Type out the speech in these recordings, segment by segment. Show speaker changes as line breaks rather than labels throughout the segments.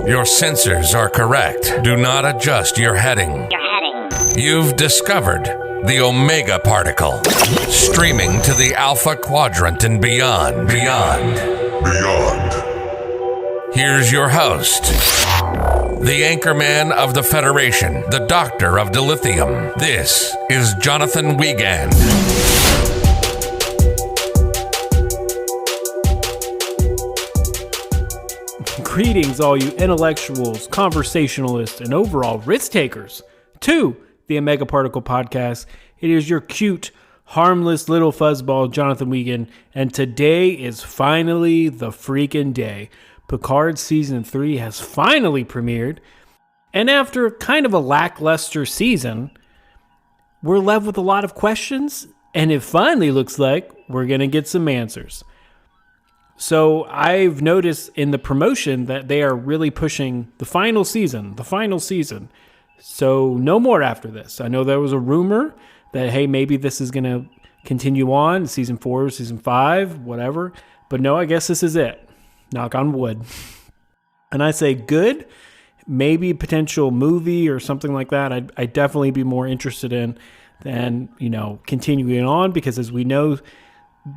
Your sensors are correct. Do not adjust your heading. You've discovered the Omega Particle. Streaming to the Alpha Quadrant and beyond. Here's your host, the anchorman of the Federation, the Doctor of Dilithium. This is Jonathan Wiegand.
Greetings, all you intellectuals, conversationalists, and overall risk takers, to the Omega Particle Podcast. It is your cute, harmless little fuzzball, Jonathan Wiegand, and today is finally the freaking day. Picard Season 3 has finally premiered, and after kind of a lackluster season, we're left with a lot of questions, and it finally looks like we're going to get some answers. So I've noticed in the promotion that they are really pushing the final season. So no more after this. I know there was a rumor that, hey, maybe this is going to continue on, season 4, season 5, whatever. But no, I guess this is it. Knock on wood. And I say good, maybe potential movie or something like that. I'd definitely be more interested in than, continuing on, because as we know,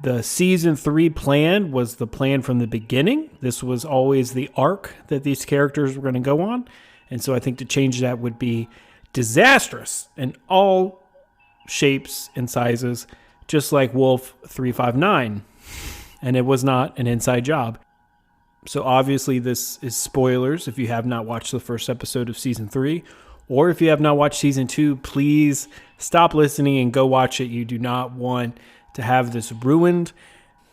the season 3 plan was the plan from the beginning. This was always the arc that these characters were going to go on. And so I think to change that would be disastrous in all shapes and sizes, just like Wolf 359. And it was not an inside job. So obviously this is spoilers if you have not watched the first episode of season 3. Or if you have not watched season 2, please stop listening and go watch it. You do not want to have this ruined.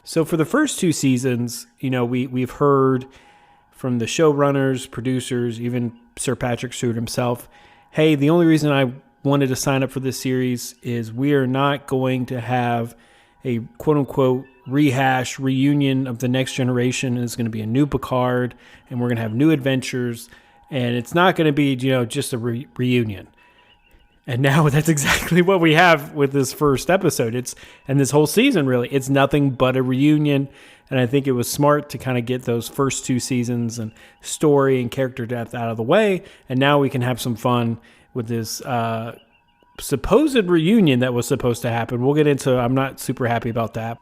So for the first 2 seasons, we've heard from the showrunners, producers, even Sir Patrick Stewart himself, hey, the only reason I wanted to sign up for this series is we are not going to have a quote-unquote reunion of the next generation. It's going to be a new Picard, and we're going to have new adventures, and it's not going to be, just a reunion. And now that's exactly what we have with this first episode. And this whole season, really, it's nothing but a reunion. And I think it was smart to kind of get those first 2 seasons and story and character depth out of the way. And now we can have some fun with this supposed reunion that was supposed to happen. We'll get into it. I'm not super happy about that.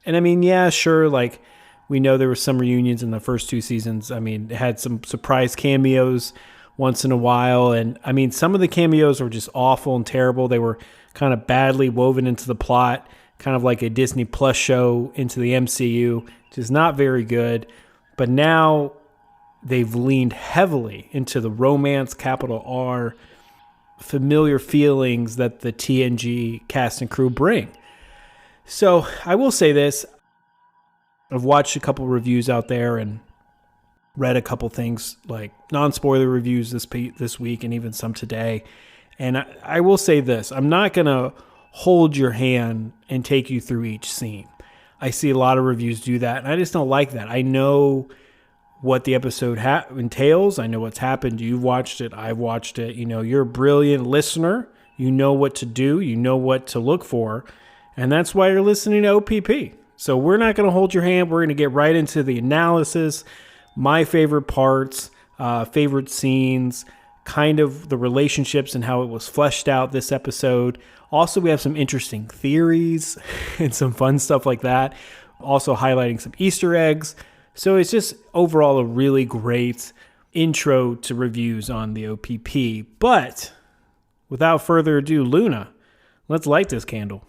And I mean, yeah, sure, we know there were some reunions in the first 2 seasons. I mean, it had some surprise cameos once in a while. And I mean, some of the cameos were just awful and terrible. They were kind of badly woven into the plot, kind of like a Disney Plus show into the MCU, which is not very good. But now they've leaned heavily into the romance, capital R, familiar feelings that the TNG cast and crew bring. So I will say this. I've watched a couple reviews out there and read a couple things like non-spoiler reviews this week and even some today. And I will say this. I'm not going to hold your hand and take you through each scene. I see a lot of reviews do that, and I just don't like that. I know what the episode entails. I know what's happened. You've watched it. I've watched it. You're a brilliant listener. You know what to do. You know what to look for. And that's why you're listening to OPP. So we're not going to hold your hand. We're going to get right into the analysis, my favorite parts, favorite scenes, kind of the relationships and how it was fleshed out this episode. Also, we have some interesting theories and some fun stuff like that. Also highlighting some Easter eggs. So it's just overall a really great intro to reviews on the OPP. But without further ado, Luna, let's light this candle.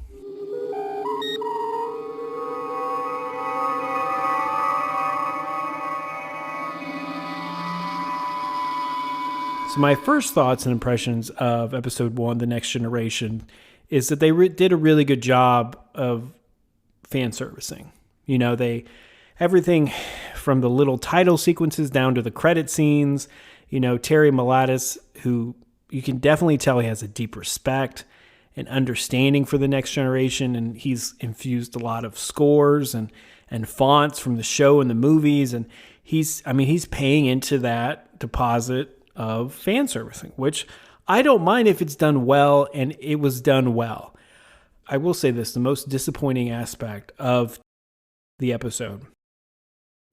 So my first thoughts and impressions of episode 1, The Next Generation, is that they did a really good job of fan servicing. Everything from the little title sequences down to the credit scenes. Terry Malatis, who you can definitely tell he has a deep respect and understanding for The Next Generation, and he's infused a lot of scores and fonts from the show and the movies, and he's paying into that deposit of fan servicing, which I don't mind if it's done well, and it was done well. I will say this, the most disappointing aspect of the episode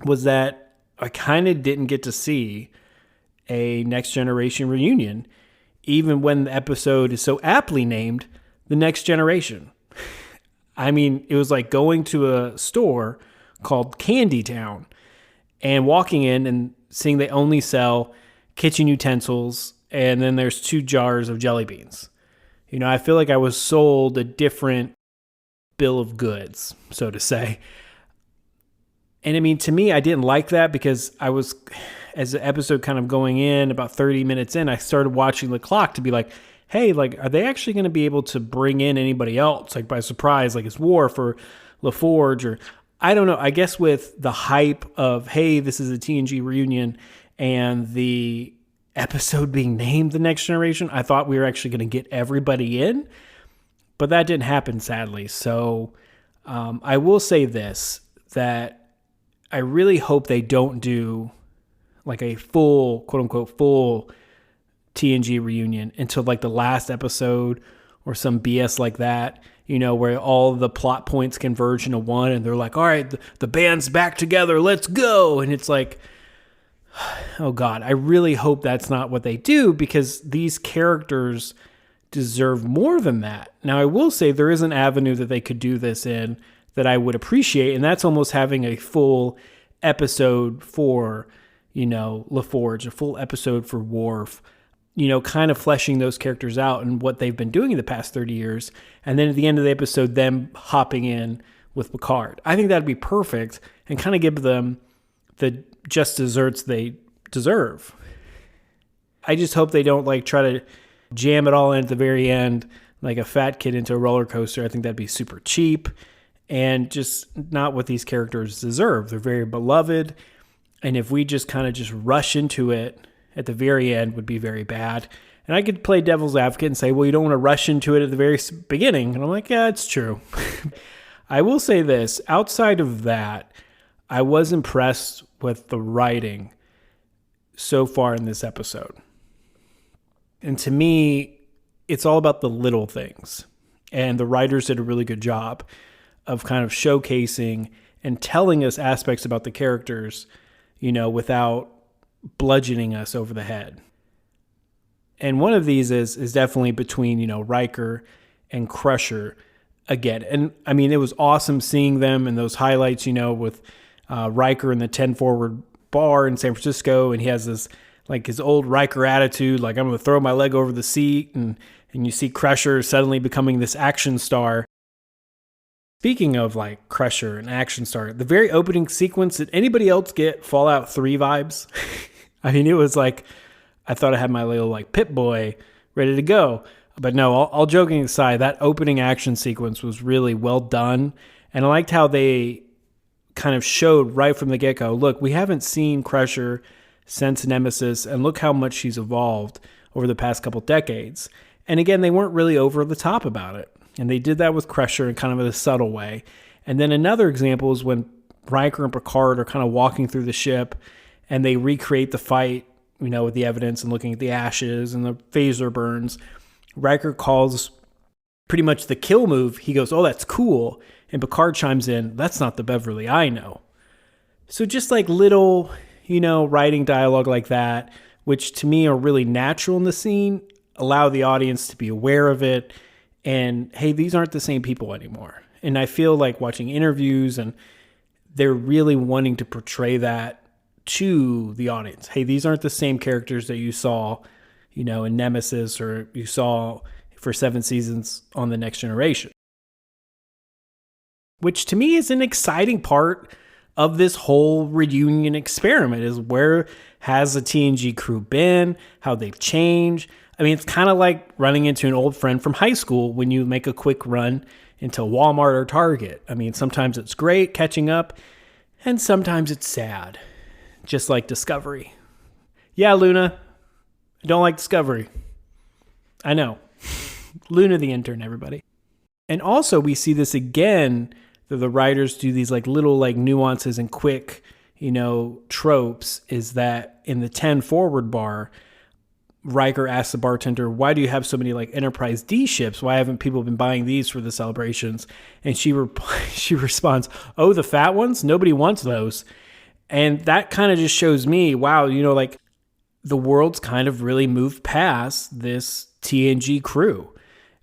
was that I kind of didn't get to see a Next Generation reunion, even when the episode is so aptly named The Next Generation. I mean, it was like going to a store called Candytown and walking in and seeing they only sell kitchen utensils, and then there's 2 jars of jelly beans. You know, I feel like I was sold a different bill of goods, so to say. And I mean, to me, I didn't like that because I was, as the episode kind of going in, about 30 minutes in, I started watching the clock to be like, hey, like, are they actually going to be able to bring in anybody else, like, by surprise, like it's Worf or LaForge, or I don't know. I guess with the hype of, hey, this is a TNG reunion and the episode being named The Next Generation, I thought we were actually going to get everybody in, but that didn't happen, sadly. So I will say this, that I really hope they don't do like a full, quote unquote, full TNG reunion until like the last episode or some BS like that, you know, where all the plot points converge into one and they're like, all right, the band's back together, let's go. And it's like, oh God, I really hope that's not what they do, because these characters deserve more than that. Now, I will say there is an avenue that they could do this in that I would appreciate, and that's almost having a full episode for, you know, LaForge, a full episode for Worf, you know, kind of fleshing those characters out and what they've been doing in the past 30 years. And then at the end of the episode, them hopping in with Picard. I think that'd be perfect and kind of give them the just desserts they deserve. I just hope they don't like try to jam it all in at the very end like a fat kid into a roller coaster. I think that'd be super cheap and just not what these characters deserve. They're very beloved. And if we just kind of just rush into it at the very end, would be very bad. And I could play devil's advocate and say, well, you don't want to rush into it at the very beginning. And I'm like, yeah, it's true. I will say this, outside of that, I was impressed with the writing so far in this episode. And to me, it's all about the little things. And the writers did a really good job of kind of showcasing and telling us aspects about the characters, you know, without bludgeoning us over the head. And one of these is definitely between, you know, Riker and Crusher again. And I mean, it was awesome seeing them in those highlights, you know, with Riker in the 10 forward bar in San Francisco. And he has this, like, his old Riker attitude, like, I'm going to throw my leg over the seat. And you see Crusher suddenly becoming this action star. Speaking of like Crusher and action star, the very opening sequence, did anybody else get Fallout 3 vibes? I mean, it was like, I thought I had my little like Pip-Boy ready to go. But no, all joking aside, that opening action sequence was really well done. And I liked how they kind of showed right from the get-go, look, we haven't seen Crusher since Nemesis, and look how much she's evolved over the past couple decades. And again, they weren't really over the top about it. And they did that with Crusher in kind of a subtle way. And then another example is when Riker and Picard are kind of walking through the ship and they recreate the fight, you know, with the evidence and looking at the ashes and the phaser burns. Riker calls pretty much the kill move. He goes, oh, that's cool. And Picard chimes in, that's not the Beverly I know. So just like little, you know, writing dialogue like that, which to me are really natural in the scene, allow the audience to be aware of it. And hey, these aren't the same people anymore. And I feel like watching interviews and they're really wanting to portray that to the audience. Hey, these aren't the same characters that you saw, you know, in Nemesis or you saw for 7 seasons on The Next Generation. Which to me is an exciting part of this whole reunion experiment, is where has the TNG crew been, how they've changed. I mean, it's kind of like running into an old friend from high school when you make a quick run into Walmart or Target. I mean, sometimes it's great catching up, and sometimes it's sad. Just like Discovery. Yeah, Luna, I don't like Discovery. I know. Luna the intern, everybody. And also, we see this again, that the writers do these like little like nuances and quick, you know, tropes, is that in the 10 forward bar, Riker asks the bartender, why do you have so many like Enterprise D ships? Why haven't people been buying these for the celebrations? And she responds, oh, the fat ones? Nobody wants those. And that kind of just shows me, wow, you know, like the world's kind of really moved past this TNG crew.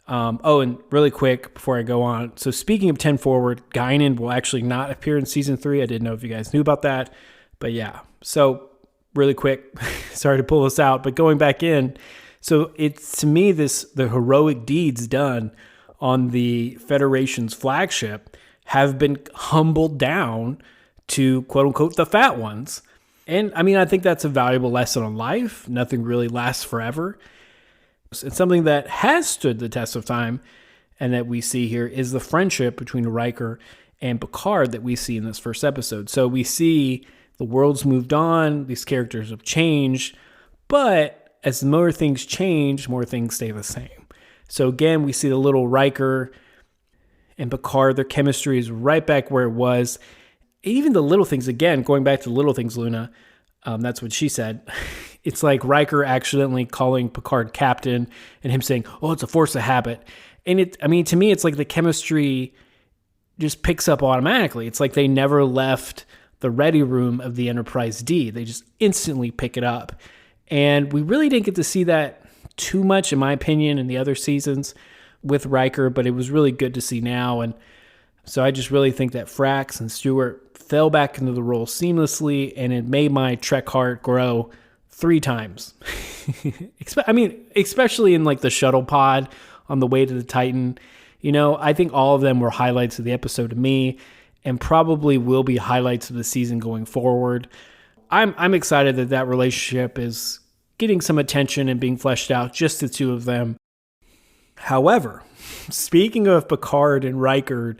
And really quick before I go on. So speaking of 10 Forward, Guinan will actually not appear in season 3. I didn't know if you guys knew about that. But yeah, so really quick, sorry to pull this out, but going back in. So it's, to me, the heroic deeds done on the Federation's flagship have been humbled down to, quote unquote, the fat ones. And I mean, I think that's a valuable lesson on life. Nothing really lasts forever. It's something that has stood the test of time and that we see here is the friendship between Riker and Picard that we see in this first episode. So we see the world's moved on, these characters have changed, but as more things change, more things stay the same. So again, we see the little Riker and Picard, their chemistry is right back where it was. Even the little things, again, going back to the little things, Luna, that's what she said. It's like Riker accidentally calling Picard captain and him saying, oh, it's a force of habit. And to me, it's like the chemistry just picks up automatically. It's like they never left the ready room of the Enterprise D. They just instantly pick it up. And we really didn't get to see that too much, in my opinion, in the other seasons with Riker, but it was really good to see now. And so I just really think that Frax and Stewart fell back into the role seamlessly, and it made my Trek heart grow 3 times. Especially in like the shuttle pod on the way to the Titan. I think all of them were highlights of the episode to me, and probably will be highlights of the season going forward. I'm excited that relationship is getting some attention and being fleshed out, just the two of them. However, speaking of Picard and Riker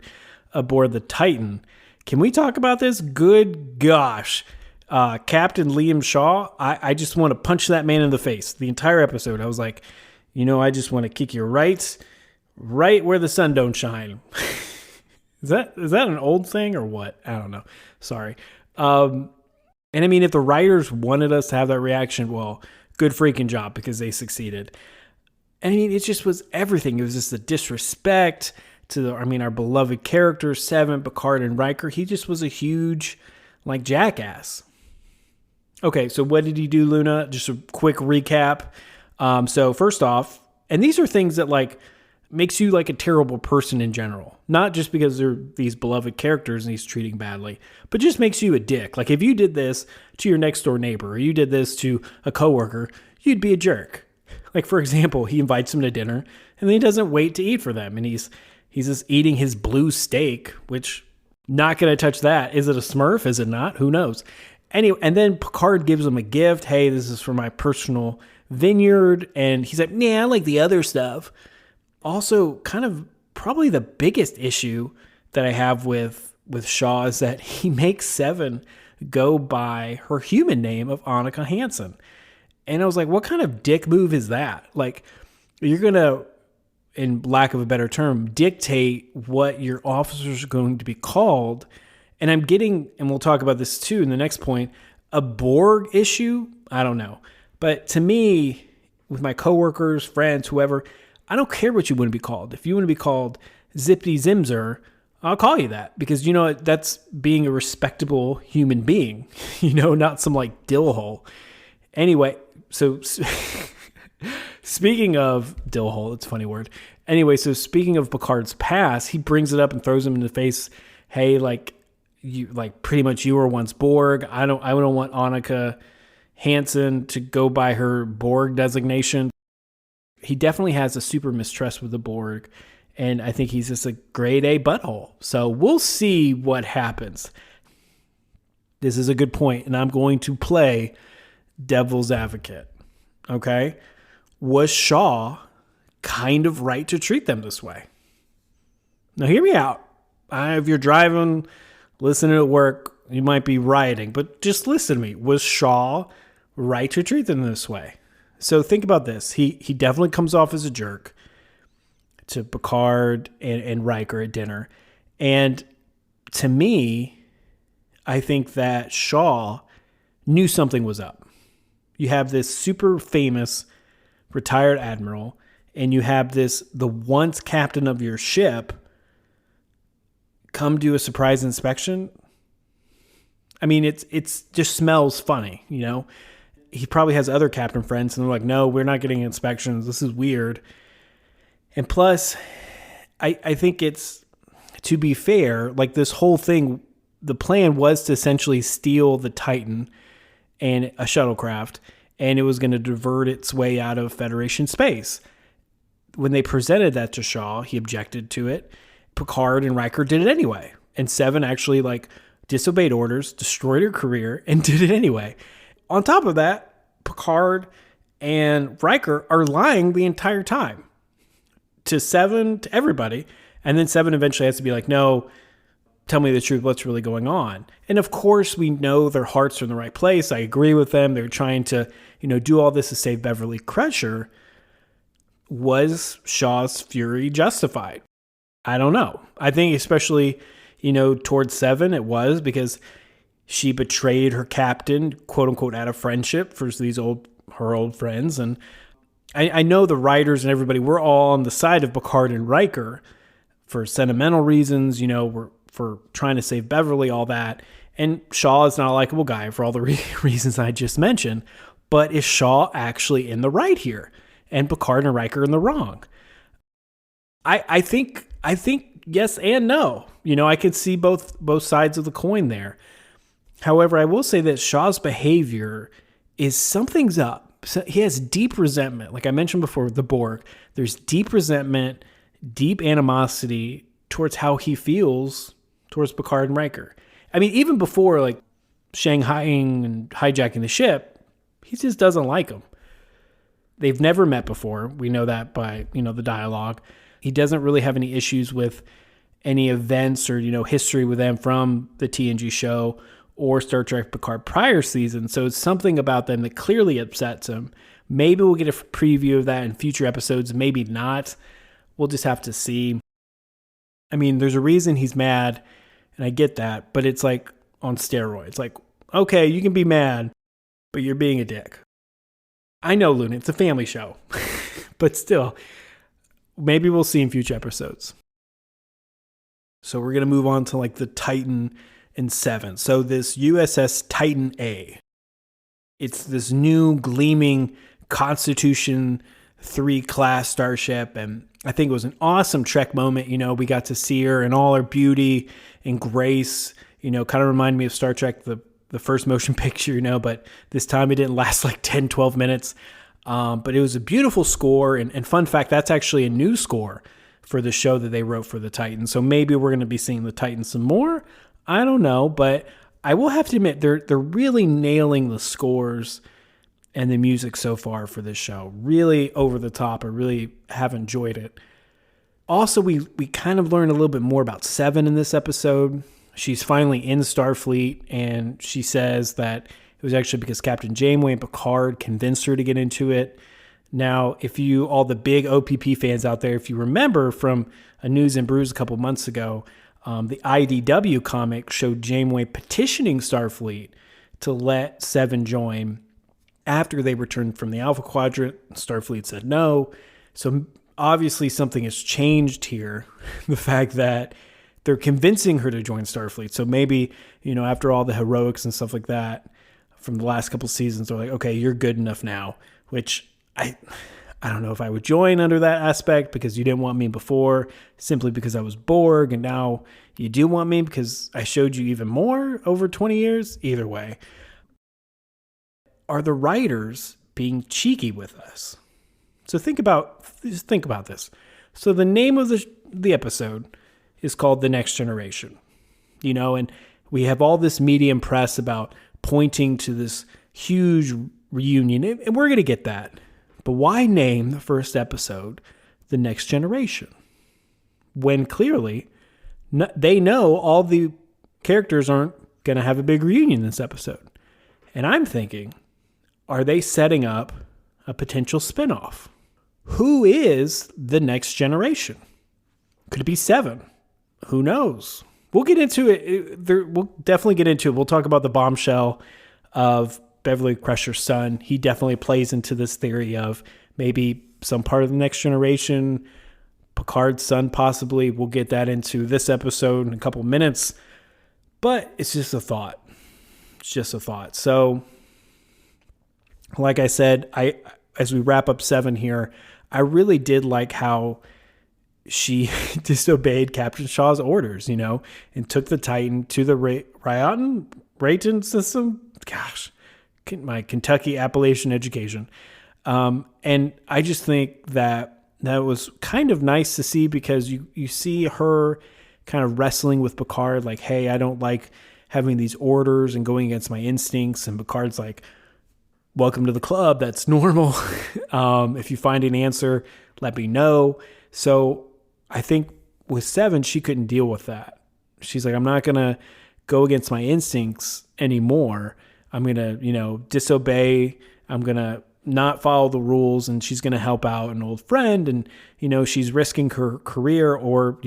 aboard the Titan, can we talk about this? Good gosh. Captain Liam Shaw, I just want to punch that man in the face. The entire episode, I was like, I just want to kick you right where the sun don't shine. Is that an old thing or what? I don't know. Sorry. And I mean, if the writers wanted us to have that reaction, well, good freaking job, because they succeeded. And I mean, it just was everything. It was just the disrespect to our beloved characters, Seven, Picard, and Riker. He just was a huge, jackass. Okay, so what did he do, Luna? Just a quick recap. So first off, and these are things that makes you a terrible person in general. Not just because they're these beloved characters and he's treating badly, but just makes you a dick. If you did this to your next door neighbor, or you did this to a coworker, you'd be a jerk. For example, he invites them to dinner and then he doesn't wait to eat for them. And he's just eating his blue steak, which not going to touch that. Is it a Smurf? Is it not? Who knows? Anyway, and then Picard gives him a gift. Hey, this is for my personal vineyard. And he's like, nah, I like the other stuff. Also, kind of probably the biggest issue that I have with Shaw is that he makes Seven go by her human name of Annika Hansen. And I was like, what kind of dick move is that? You're going to, in lack of a better term, dictate what your officers are going to be called. And I'm getting, and we'll talk about this too in the next point, a Borg issue. I don't know. But to me, with my coworkers, friends, whoever, I don't care what you want to be called. If you want to be called Zipty Zimzer, I'll call you that, because that's being a respectable human being, not some dill hole. Anyway, so speaking of dill hole, it's a funny word. Anyway, so speaking of Picard's past, he brings it up and throws him in the face. Hey, you pretty much you were once Borg. I don't want Annika Hansen to go by her Borg designation. He definitely has a super mistrust with the Borg, and I think he's just a grade A butthole. So we'll see what happens. This is a good point, and I'm going to play devil's advocate. Okay? Was Shaw kind of right to treat them this way? Now, hear me out. If you're driving, listening at work, you might be rioting, but just listen to me. Was Shaw right to treat them this way? So think about this. He definitely comes off as a jerk to Picard and Riker at dinner. And to me, I think that Shaw knew something was up. You have this super famous retired admiral, and you have the once captain of your ship come do a surprise inspection. I mean, it's just smells funny, he probably has other captain friends, and they're like, no, we're not getting inspections. This is weird. And plus, I think it's, to be fair, like this whole thing, the plan was to essentially steal the Titan and a shuttlecraft, and it was going to divert its way out of Federation space. When they presented that to Shaw, he objected to it. Picard and Riker did it anyway. And Seven actually disobeyed orders, destroyed her career, and did it anyway. On top of that, Picard and Riker are lying the entire time to Seven, to everybody. And then Seven eventually has to be like, no, tell me the truth. What's really going on? And of course, we know their hearts are in the right place. I agree with them. They're trying to, do all this to save Beverly Crusher. Was Shaw's fury justified? I don't know. I think especially, towards Seven, it was, because she betrayed her captain, quote unquote, out of friendship for her old friends. And I know the writers and everybody, we're all on the side of Picard and Riker for sentimental reasons, we're for trying to save Beverly, all that. And Shaw is not a likable guy for all the reasons I just mentioned. But is Shaw actually in the right here? And Picard and Riker in the wrong? I think yes and no. I could see both sides of the coin there. However, I will say that Shaw's behavior is something's up. So he has deep resentment. Like I mentioned before, the Borg. There's deep resentment, deep animosity towards how he feels towards Picard and Riker. I mean, even before Shanghaiing and hijacking the ship, he just doesn't like them. They've never met before. We know that by, the dialogue. He doesn't really have any issues with any events or, history with them from the TNG show or Star Trek Picard prior season. So it's something about them that clearly upsets him. Maybe we'll get a preview of that in future episodes. Maybe not. We'll just have to see. I mean, there's a reason he's mad, and I get that, but it's like on steroids. Like, okay, you can be mad, but you're being a dick. I know, Luna, it's a family show, but still, maybe we'll see in future episodes. So we're going to move on to the Titan and Seven. So this USS Titan A, it's this new gleaming Constitution 3 class starship, and I think it was an awesome Trek moment. We got to see her in all her beauty and grace, kind of reminded me of Star Trek, the first motion picture, but this time it didn't last 10, 12 minutes. But it was a beautiful score. And fun fact, that's actually a new score for the show that they wrote for the Titans. So maybe we're going to be seeing the Titans some more. I don't know, but I will have to admit they're really nailing the scores and the music so far for this show. Really over the top. I really have enjoyed it. Also, we kind of learned a little bit more about Seven in this episode. She's finally in Starfleet, and she says that it was actually because Captain Janeway and Picard convinced her to get into it. Now, all the big OPP fans out there, if you remember from a News and Brews a couple months ago, the IDW comic showed Janeway petitioning Starfleet to let Seven join after they returned from the Alpha Quadrant. Starfleet said no. So obviously something has changed here. The fact that they're convincing her to join Starfleet. So maybe, after all the heroics and stuff like that from the last couple seasons, they're like, okay, you're good enough now, which I don't know if I would join under that aspect because you didn't want me before simply because I was Borg, and now you do want me because I showed you even more over 20 years. Either way, are the writers being cheeky with us? So think about this. So the name of the episode is called The Next Generation, and we have all this media press about pointing to this huge reunion, and we're going to get that. But why name the first episode The Next Generation when clearly they know all the characters aren't going to have a big reunion this episode? And I'm thinking, are they setting up a potential spinoff? Who is the next generation? Could it be Seven? Who knows? We'll get into it. We'll definitely get into it. We'll talk about the bombshell of Beverly Crusher's son. He definitely plays into this theory of maybe some part of the next generation. Picard's son, possibly. We'll get that into this episode in a couple minutes. But it's just a thought. It's just a thought. So Like I said, as we wrap up 7 here, I really did like how she disobeyed Captain Shaw's orders, and took the Titan to the Rayton system. Gosh, my Kentucky Appalachian education. And I just think that was kind of nice to see, because you see her kind of wrestling with Picard, like, hey, I don't like having these orders and going against my instincts. And Picard's like, welcome to the club. That's normal. If you find an answer, let me know. So I think with 7, she couldn't deal with that. She's like, I'm not going to go against my instincts anymore. I'm going to, disobey. I'm going to not follow the rules, and she's going to help out an old friend. And, she's risking her career, or,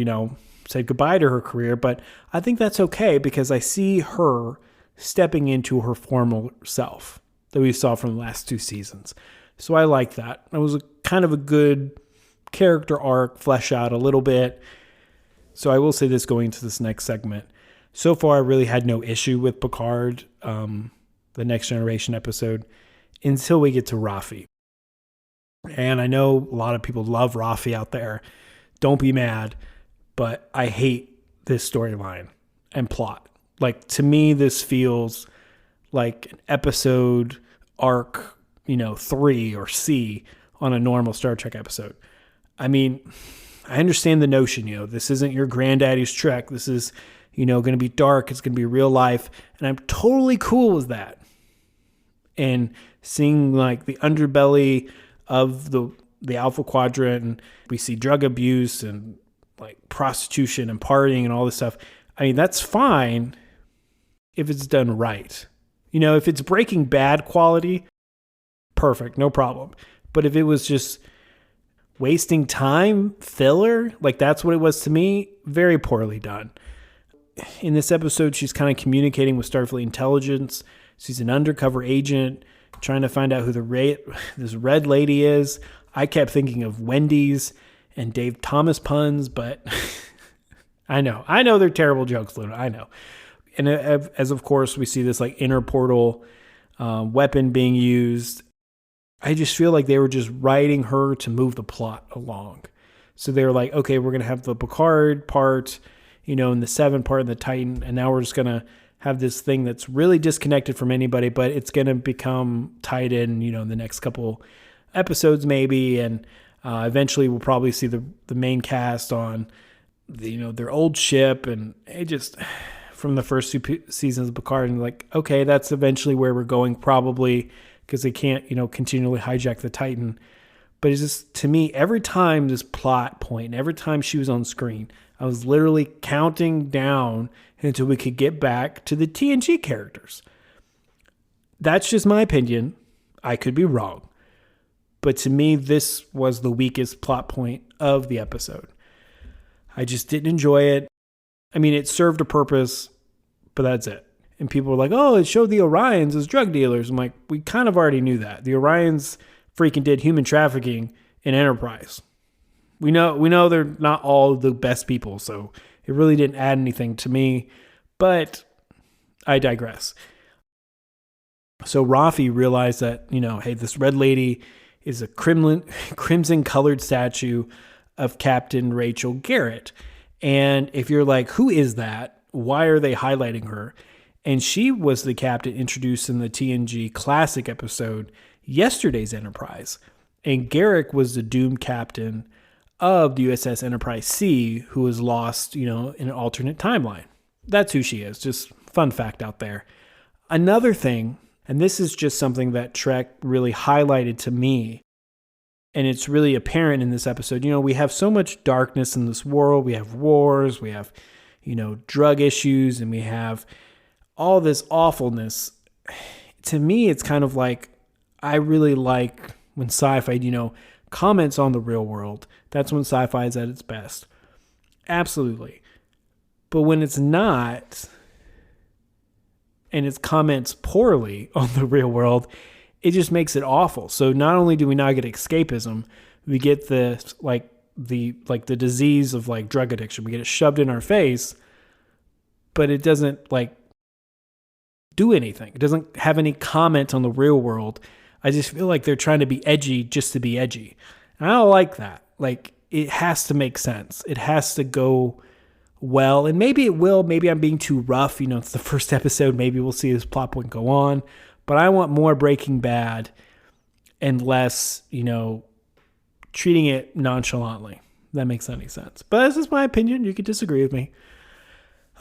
say goodbye to her career. But I think that's okay, because I see her stepping into her former self that we saw from the last 2 seasons. So I like that. It was kind of a good character arc, flesh out a little bit. So I will say this going into this next segment. So far, I really had no issue with Picard, the Next Generation episode, until we get to Raffi. And I know a lot of people love Raffi out there. Don't be mad, but I hate this storyline and plot. Like, to me, this feels like an episode arc, 3 or C on a normal Star Trek episode. I mean, I understand the notion, this isn't your granddaddy's Trek. This is, going to be dark. It's going to be real life. And I'm totally cool with that. And seeing like the underbelly of the Alpha Quadrant, and we see drug abuse and like prostitution and partying and all this stuff. I mean, that's fine if it's done right. If it's Breaking Bad quality, perfect, no problem. But if it was just wasting time, filler, like that's what it was to me, very poorly done. In this episode, she's kind of communicating with Starfleet intelligence. She's an undercover agent trying to find out who this red lady is. I kept thinking of Wendy's and Dave Thomas puns, but I know they're terrible jokes, Luna. I know. And as of course we see this like interportal weapon being used, I just feel like they were just writing her to move the plot along. So they were like, okay, we're going to have the Picard part, and the 7 part and the Titan, and now we're just going to have this thing that's really disconnected from anybody, but it's going to become tied in, in the next couple episodes maybe, and eventually we'll probably see the main cast on their old ship, and it just from the first 2 seasons of Picard, and like, okay, that's eventually where we're going probably, because they can't continually hijack the Titan. But it's just, to me, every time this plot point, and every time she was on screen, I was literally counting down until we could get back to the TNG characters. That's just my opinion. I could be wrong. But to me, this was the weakest plot point of the episode. I just didn't enjoy it. I mean, it served a purpose, but that's it. And people were like, oh, it showed the Orions as drug dealers. I'm like, we kind of already knew that. The Orions freaking did human trafficking in Enterprise. We know they're not all the best people, so it really didn't add anything to me. But I digress. So Raffi realized that, hey, this red lady is a crimson-colored statue of Captain Rachel Garrett. And if you're like, who is that? Why are they highlighting her? And she was the captain introduced in the TNG Classic episode, Yesterday's Enterprise. And Garrick was the doomed captain of the USS Enterprise C, who was lost, in an alternate timeline. That's who she is. Just fun fact out there. Another thing, and this is just something that Trek really highlighted to me, and it's really apparent in this episode. We have so much darkness in this world. We have wars, we have, drug issues, and we have all this awfulness. To me, it's kind of like, I really like when sci-fi, comments on the real world. That's when sci-fi is at its best. Absolutely. But when it's not, and it comments poorly on the real world, it just makes it awful. So not only do we not get escapism, we get the disease of like drug addiction. We get it shoved in our face, but it doesn't do anything. It doesn't have any comment on the real world I just feel like they're trying to be edgy just to be edgy. And I don't like that. Like, it has to make sense. It has to go well. And maybe it will. Maybe I'm being too rough. It's the first episode. Maybe we'll see this plot point go on. But I want more Breaking Bad and less, treating it nonchalantly. If that makes any sense. But this is my opinion. You could disagree with me.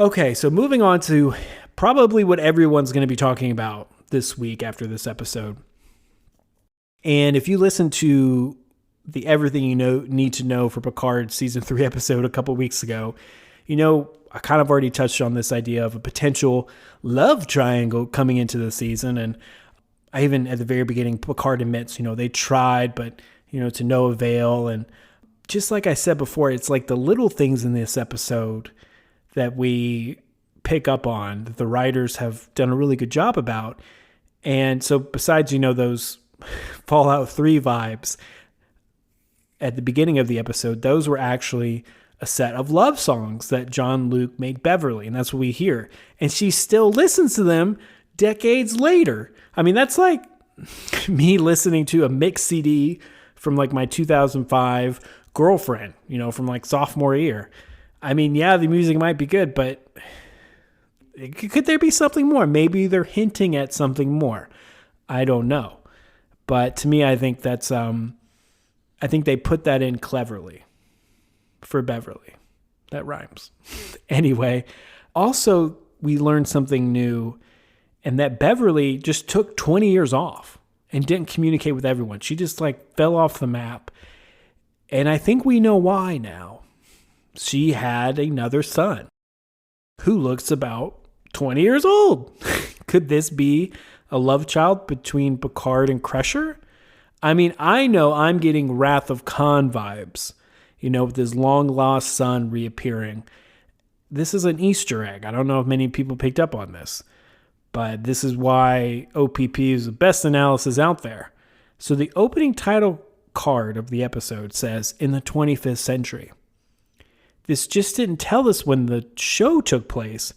Okay, so moving on to probably what everyone's going to be talking about this week after this episode. And if you listen to the Everything You Need to Know for Picard Season 3 episode a couple weeks ago, I kind of already touched on this idea of a potential love triangle coming into the season. And I even, at the very beginning, Picard admits, they tried, but, to no avail. And just like I said before, it's like the little things in this episode that we pick up on that the writers have done a really good job about. And so besides, those Fallout 3 vibes at the beginning of the episode, those were actually a set of love songs that Jean-Luc made Beverly, and that's what we hear. And she still listens to them decades later. I mean, that's like me listening to a mix CD from like my 2005 girlfriend, from like sophomore year. I mean, yeah, the music might be good, but could there be something more? Maybe they're hinting at something more. I don't know. But to me, I think that's, I think they put that in cleverly for Beverly. That rhymes. Anyway, also, we learned something new, and that Beverly just took 20 years off and didn't communicate with everyone. She just like fell off the map. And I think we know why now. She had another son who looks about 20 years old. Could this be a love child between Picard and Crusher? I mean, I know I'm getting Wrath of Khan vibes, with his long-lost son reappearing. This is an Easter egg. I don't know if many people picked up on this, but this is why OPP is the best analysis out there. So the opening title card of the episode says, in the 25th century. This just didn't tell us when the show took place,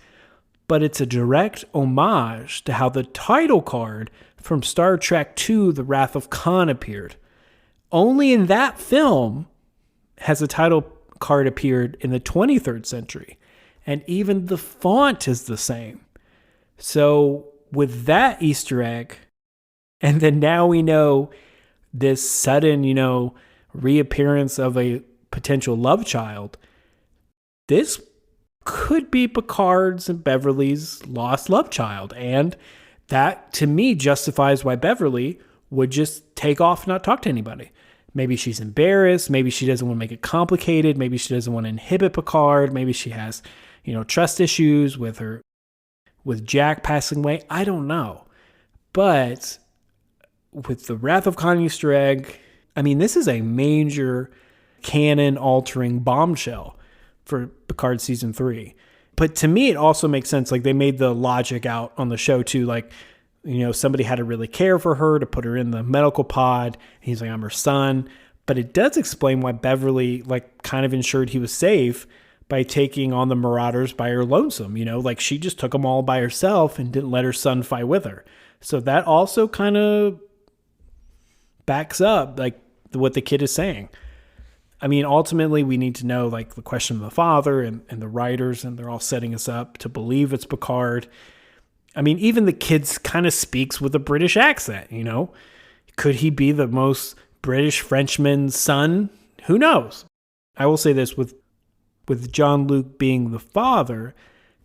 but it's a direct homage to how the title card from Star Trek II, The Wrath of Khan appeared. Only in that film has a title card appeared in the 23rd century, and even the font is the same. So with that Easter egg, and then now we know this sudden, reappearance of a potential love child, this could be Picard's and Beverly's lost love child. And that, to me, justifies why Beverly would just take off and not talk to anybody. Maybe she's embarrassed. Maybe she doesn't want to make it complicated. Maybe she doesn't want to inhibit Picard. Maybe she has, trust issues with Jack passing away. I don't know. But with the Wrath of Khan Easter egg, I mean, this is a major canon-altering bombshell for Picard Season 3. But to me, it also makes sense. Like, they made the logic out on the show, too. Like, somebody had to really care for her to put her in the medical pod. He's like, I'm her son. But it does explain why Beverly, kind of ensured he was safe by taking on the Marauders by her lonesome. She just took them all by herself and didn't let her son fight with her. So that also kind of backs up, what the kid is saying. I mean, ultimately, we need to know, the question of the father and the writers, and they're all setting us up to believe it's Picard. I mean, even the kid kind of speaks with a British accent, Could he be the most British Frenchman's son? Who knows? I will say this, with Jean-Luc being the father,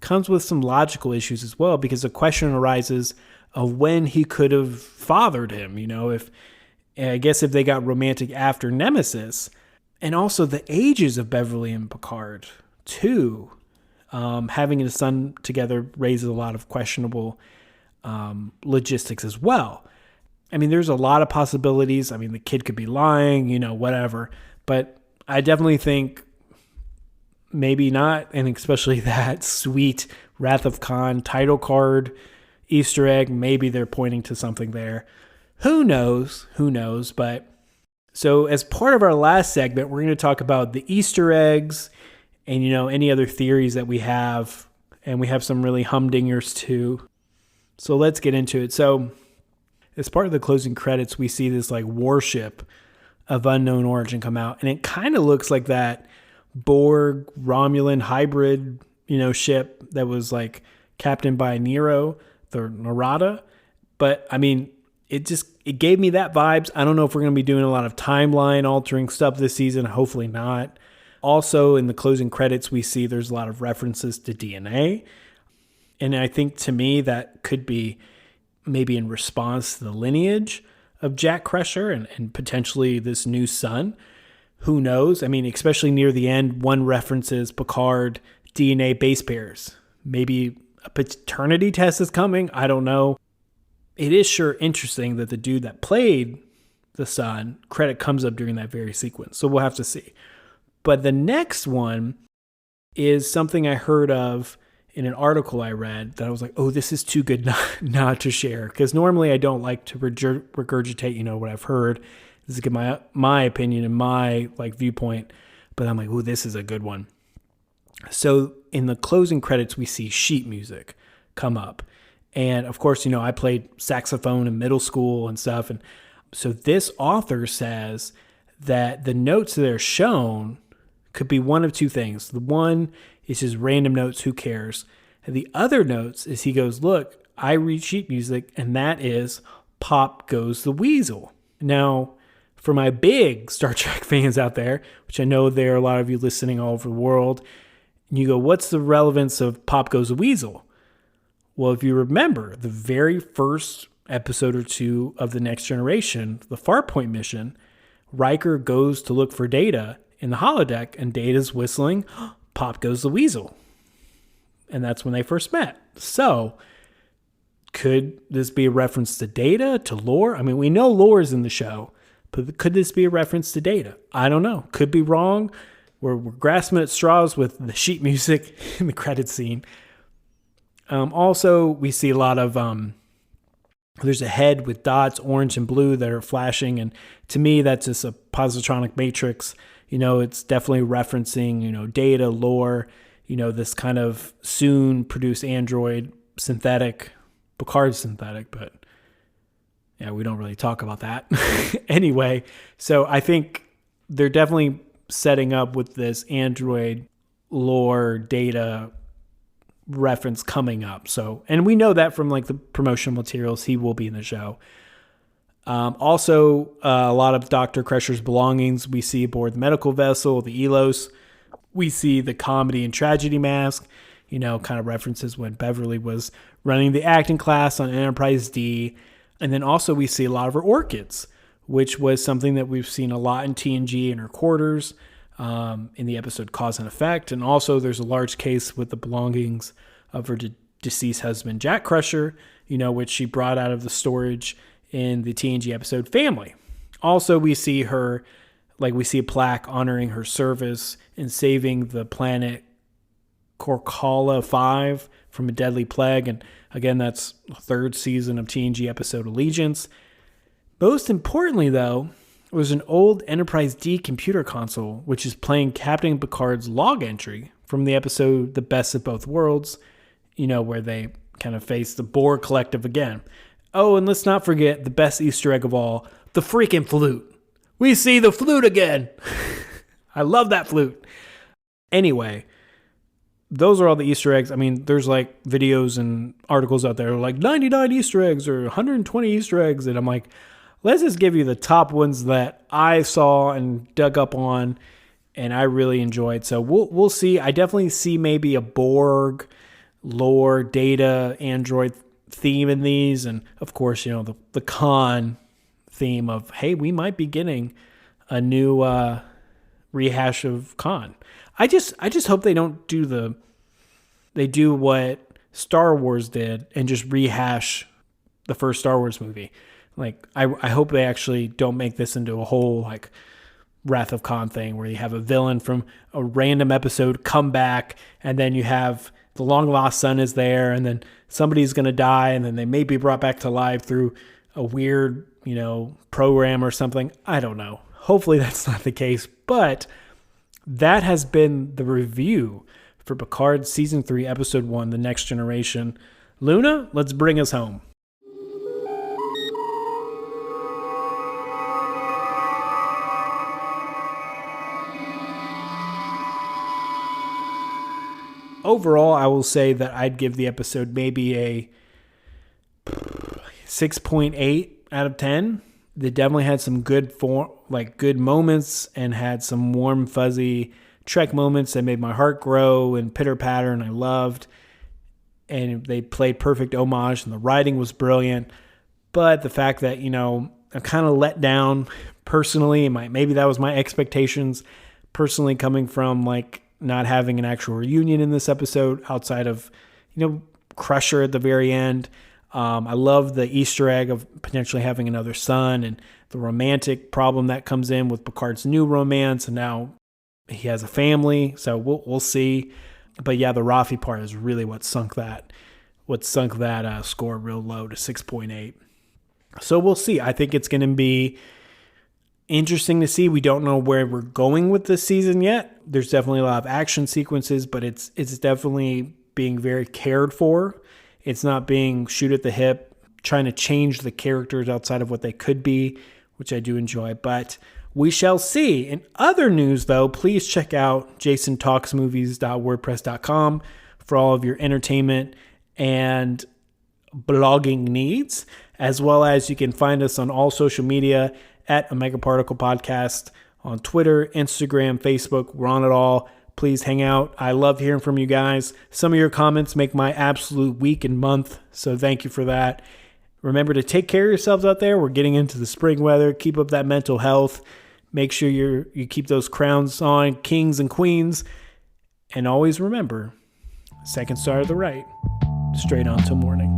comes with some logical issues as well, because the question arises of when he could have fathered him, if they got romantic after Nemesis. And also the ages of Beverly and Picard, too. Having a son together raises a lot of questionable logistics as well. I mean, there's a lot of possibilities. I mean, the kid could be lying, whatever. But I definitely think maybe not, and especially that sweet Wrath of Khan title card Easter egg. Maybe they're pointing to something there. Who knows? But so as part of our last segment, we're going to talk about the Easter eggs and, any other theories that we have. And we have some really humdingers too. So let's get into it. So as part of the closing credits, we see this like warship of unknown origin come out, and it kind of looks like that Borg Romulan hybrid, ship that was like captained by Nero, the Narada. But I mean, it gave me that vibes. I don't know if we're going to be doing a lot of timeline altering stuff this season. Hopefully not. Also, in the closing credits, we see there's a lot of references to DNA. And I think to me that could be maybe in response to the lineage of Jack Crusher and potentially this new son. Who knows? I mean, especially near the end, one references Picard DNA base pairs. Maybe a paternity test is coming. I don't know. It is sure interesting that the dude that played the son, credit comes up during that very sequence. So we'll have to see. But the next one is something I heard of in an article I read that I was like, oh, this is too good not to share. Because normally I don't like to regurgitate, what I've heard. This is my opinion and my viewpoint. But I'm like, oh, this is a good one. So in the closing credits, we see sheet music come up. And of course, I played saxophone in middle school and stuff. And so this author says that the notes that are shown could be one of two things. The one is just random notes, who cares? And the other notes is he goes, look, I read sheet music, and that is Pop Goes the Weasel. Now, for my big Star Trek fans out there, which I know there are a lot of you listening all over the world, and you go, what's the relevance of Pop Goes the Weasel? Well, if you remember, the very first episode or two of The Next Generation, the Farpoint mission, Riker goes to look for Data in the holodeck, and Data's whistling, Pop Goes the Weasel. And that's when they first met. So, could this be a reference to Data, to lore? I mean, we know lore is in the show, but could this be a reference to Data? I don't know. Could be wrong. We're grasping at straws with the sheet music in the credit scene. Also, we see a lot of, there's a head with dots, orange and blue, that are flashing. And to me, that's just a positronic matrix. It's definitely referencing, Data, lore, this kind of soon produced android synthetic, Picard synthetic, but yeah, we don't really talk about that. Anyway, so I think they're definitely setting up with this android lore Data reference coming up. So, and we know that from the promotional materials, he will be in the show. Also, a lot of Dr. Crusher's belongings we see aboard the medical vessel, the Elos. We see the comedy and tragedy mask, kind of references when Beverly was running the acting class on Enterprise D. And then also we see a lot of her orchids, which was something that we've seen a lot in TNG in her quarters, in the episode Cause and Effect. And also there's a large case with the belongings of her deceased husband, Jack Crusher, which she brought out of the storage in the TNG episode Family. Also, we see her, we see a plaque honoring her service in saving the planet Korkala 5 from a deadly plague. And again, that's the third season of TNG episode Allegiance. Most importantly, though, was an old Enterprise D computer console, which is playing Captain Picard's log entry from the episode The Best of Both Worlds, where they kind of face the Borg Collective again. Oh, and let's not forget the best Easter egg of all, the freaking flute. We see the flute again. I love that flute. Anyway, those are all the Easter eggs. I mean, there's videos and articles out there 99 Easter eggs or 120 Easter eggs. And I'm like, let's just give you the top ones that I saw and dug up on and I really enjoyed. So we'll see. I definitely see maybe a Borg, lore, Data, android theme in these. And of course, the Khan theme of, hey, we might be getting a new rehash of Khan. I just hope they don't do what Star Wars did and just rehash the first Star Wars movie. I hope they actually don't make this into a whole Wrath of Khan thing where you have a villain from a random episode come back, and then you have the long lost son is there, and then somebody's going to die, and then they may be brought back to life through a weird, program or something. I don't know. Hopefully that's not the case, but that has been the review for Picard Season 3, Episode 1, The Next Generation. Luna, let's bring us home. overall, I will say that I'd give the episode maybe a 6.8 out of 10. They definitely had some good moments and had some warm, fuzzy Trek moments that made my heart grow and pitter patter, and I loved. And they played perfect homage, and the writing was brilliant. But the fact that, I'm kind of let down personally, maybe that was my expectations personally, coming from not having an actual reunion in this episode outside of, Crusher at the very end. I love the Easter egg of potentially having another son and the romantic problem that comes in with Picard's new romance, and now he has a family, so we'll see. But yeah, the Rafi part is really what sunk that score real low to 6.8. So we'll see. I think it's going to be interesting to see. We don't know where we're going with this season yet. There's definitely a lot of action sequences, but it's definitely being very cared for. It's not being shoot at the hip, trying to change the characters outside of what they could be, which I do enjoy. But we shall see. In other news, though, please check out jasontalksmovies.wordpress.com for all of your entertainment and blogging needs, as well as you can find us on all social media at Omega Particle Podcast on Twitter, Instagram, Facebook. We're on it all. Please hang out. I love hearing from you guys. Some of your comments make my absolute week and month, so thank you for that. Remember to take care of yourselves out there. We're getting into the spring weather. Keep up that mental health. Make sure you keep those crowns on, kings and queens. And always remember, second star to the right, straight on till morning.